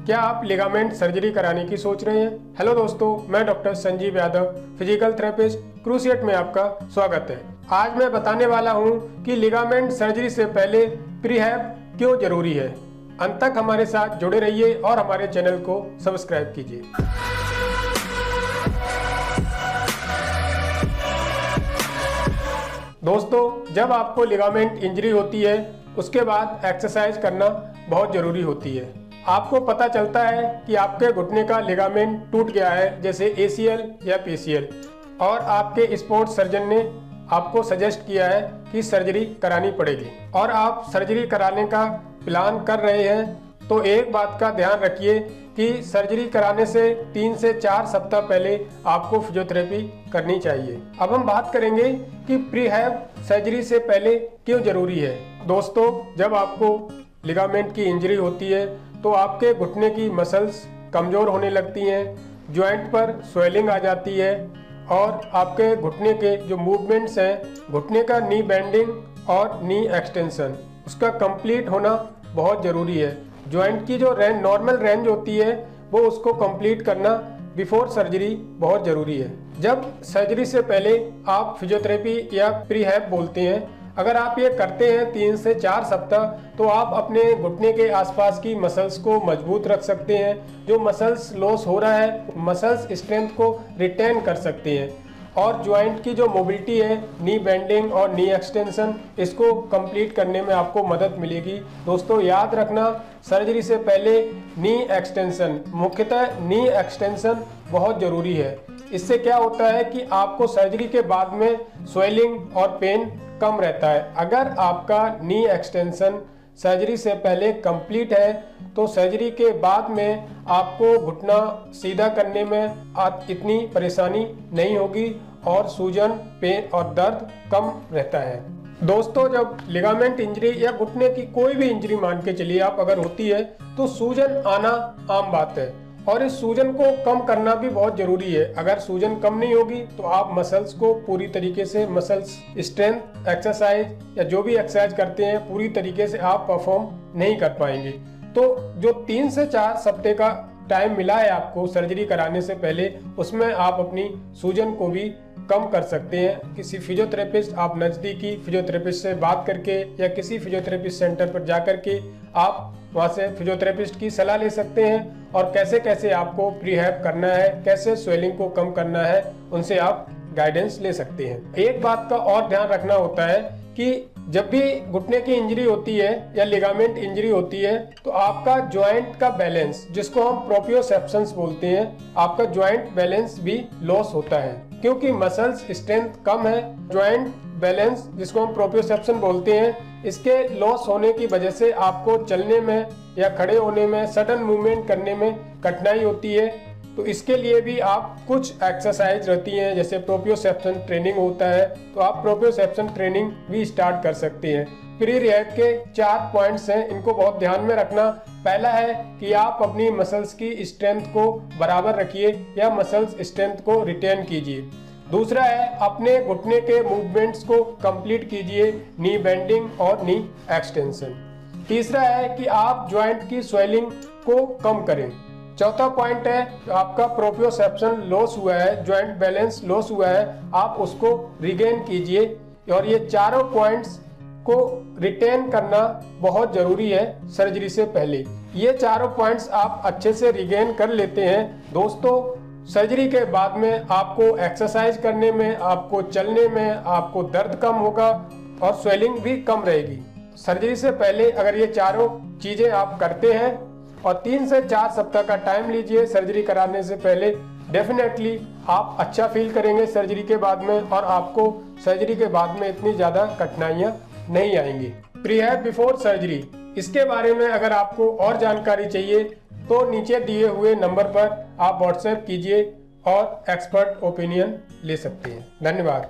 क्या आप ligament surgery कराने की सोच रहे हैं? हेलो दोस्तों, मैं doctor Sanjeev Yadav, physical therapist, cruciate में आपका स्वागत है। आज मैं बताने वाला हूं कि लिगामेंट सर्जरी से पहले प्रीहैब क्यों जरूरी है। अंत तक हमारे साथ जुड़े रहिए और हमारे चैनल को सब्सक्राइब कीजिए। दोस्तों, जब आपको लिगामेंट इंजरी होती है उसके बाद एक्सरसाइज करना बहुत ज़रूरी होती है। आपको पता चलता है कि आपके घुटने का लिगामेंट टूट गया है, जैसे एसीएल या पीसीएल, और आपके स्पोर्ट्स सर्जन ने आपको सजेस्ट किया है कि सर्जरी करानी पड़ेगी और आप सर्जरी कराने का प्लान कर रहे हैं, तो एक बात का ध्यान रखिए कि सर्जरी कराने से 3 से 4 सप्ताह पहले आपको फिजियोथेरेपी करनी चाहिए। अब हम बात करेंगे कि प्रीहैब सर्जरी से पहले क्यों जरूरी है। दोस्तों, जब आपको लिगामेंट की इंजरी होती है तो आपके घुटने की मसल्स कमज़ोर होने लगती हैं, जॉइंट पर स्वेलिंग आ जाती है और आपके घुटने के जो मूवमेंट्स हैं, घुटने का नी बेंडिंग और नी एक्सटेंशन, उसका कंप्लीट होना बहुत ज़रूरी है। जॉइंट की जो नॉर्मल रेंज होती है वो उसको कंप्लीट करना बिफोर सर्जरी बहुत ज़रूरी है। जब सर्जरी से पहले आप फिजियोथेरेपी या प्रीहैब बोलते हैं, अगर आप ये करते हैं 3 से 4 सप्ताह, तो आप अपने घुटने के आसपास की मसल्स को मजबूत रख सकते हैं। जो मसल्स लॉस हो रहा है, मसल्स स्ट्रेंथ को रिटेन कर सकते हैं और जॉइंट की जो मोबिलिटी है, नी बेंडिंग और नी एक्सटेंशन, इसको कंप्लीट करने में आपको मदद मिलेगी। दोस्तों, याद रखना, सर्जरी से पहले नी एक्सटेंशन, मुख्यतः नी एक्सटेंशन बहुत ज़रूरी है। इससे क्या होता है कि आपको सर्जरी के बाद में स्वेलिंग और पेन कम रहता है। अगर आपका नी एक्सटेंशन सर्जरी से पहले कंप्लीट है तो सर्जरी के बाद में आपको घुटना सीधा करने में इतनी परेशानी नहीं होगी और सूजन, पेन और दर्द कम रहता है। दोस्तों, जब लिगामेंट इंजरी या घुटने की कोई भी इंजरी मान के चलिए आप अगर होती है तो सूजन आना आम बात है और इस सूजन को कम करना भी बहुत जरूरी है। अगर सूजन कम नहीं होगी तो आप मसल्स को पूरी तरीके से, मसल्स स्ट्रेंथ एक्सरसाइज या जो भी एक्सरसाइज करते हैं, पूरी तरीके से आप परफॉर्म नहीं कर पाएंगे। तो जो 3 से 4 सप्ताह का टाइम मिला है आपको सर्जरी कराने से पहले, उसमें आप अपनी सूजन को भी कम कर सकते हैं। किसी फिजियोथेरेपिस्ट, आप नज़दीकी फिजियोथेरेपिस्ट से बात करके या किसी फिजियोथेरेपिस्ट सेंटर पर जा करके आप वहाँ से फिजियोथेरेपिस्ट की सलाह ले सकते हैं और कैसे कैसे आपको प्रीहैब करना है, कैसे स्वेलिंग को कम करना है, उनसे आप गाइडेंस ले सकते हैं। एक बात का और ध्यान रखना होता है कि जब भी घुटने की इंजरी होती है या लिगामेंट इंजरी होती है तो आपका जॉइंट का बैलेंस, जिसको हम प्रोप्रियोसेप्शंस बोलते हैं, आपका जॉइंट बैलेंस भी लॉस होता है क्योंकि मसल्स स्ट्रेंथ कम है। जॉइंट बैलेंस, जिसको हम प्रोप्रियोसेप्शन बोलते हैं, इसके लॉस होने की वजह से आपको चलने में या खड़े होने में, सडन मूवमेंट करने में कठिनाई होती है। तो इसके लिए भी आप कुछ एक्सरसाइज रहती हैं, जैसे प्रोप्रियोसेप्शन ट्रेनिंग होता है, तो आप प्रोप्रियोसेप्शन ट्रेनिंग भी स्टार्ट कर सकते हैं। प्रीहैब के 4 पॉइंट्स हैं, इनको बहुत ध्यान में रखना। पहला है कि आप अपनी मसल्स की स्ट्रेंथ को बराबर रखिए या मसल्स स्ट्रेंथ को रिटेन कीजिए। दूसरा है, अपने घुटने के मूवमेंट्स को कंप्लीट कीजिए, नी बेंडिंग और नी एक्सटेंशन। तीसरा है कि आप जॉइंट की स्वेलिंग को कम करें। चौथा पॉइंट है, आपका प्रोप्रियोसेप्शन लॉस हुआ है, जॉइंट बैलेंस लॉस हुआ है, आप उसको रिगेन कीजिए। और ये चारों पॉइंट्स को रिटेन करना बहुत जरूरी है सर्जरी से पहले। ये चारों पॉइंट्स आप अच्छे से रिगेन कर लेते हैं, दोस्तों, सर्जरी के बाद में आपको एक्सरसाइज करने में, आपको चलने में, आपको दर्द कम होगा और स्वेलिंग भी कम रहेगी। सर्जरी से पहले अगर ये चारों चीज़ें आप करते हैं और 3 से 4 सप्ताह का टाइम लीजिए सर्जरी कराने से पहले, डेफिनेटली आप अच्छा फील करेंगे सर्जरी के बाद में और आपको सर्जरी के बाद में इतनी ज़्यादा कठिनाइयाँ नहीं आएंगी। प्रीहैब बिफोर सर्जरी, इसके बारे में अगर आपको और जानकारी चाहिए तो नीचे दिए हुए नंबर पर आप व्हाट्सएप कीजिए और एक्सपर्ट ओपिनियन ले सकते हैं। धन्यवाद।